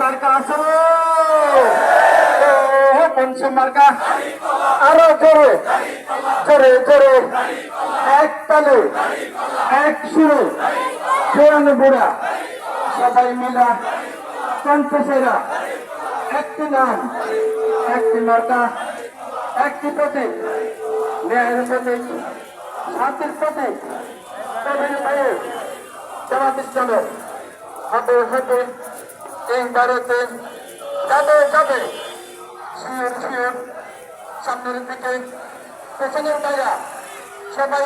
মার্কা আছে পঞ্চম মার্কা আরো জোরে জোরে জোরে এক তালে এক সুরে পুরানো বুড়া সবাই মিলা কণ্ঠসেরা একটি নাম একটি মার্কা একটি প্রতীক ন্যায়ের প্রতীক শান্তির প্রতীক জামাত ইসলামের হাতে হাতে এই ভারতে যাবে যাবে শিওর শিওর সামনের দিকে পেছনের বাইরা সবাই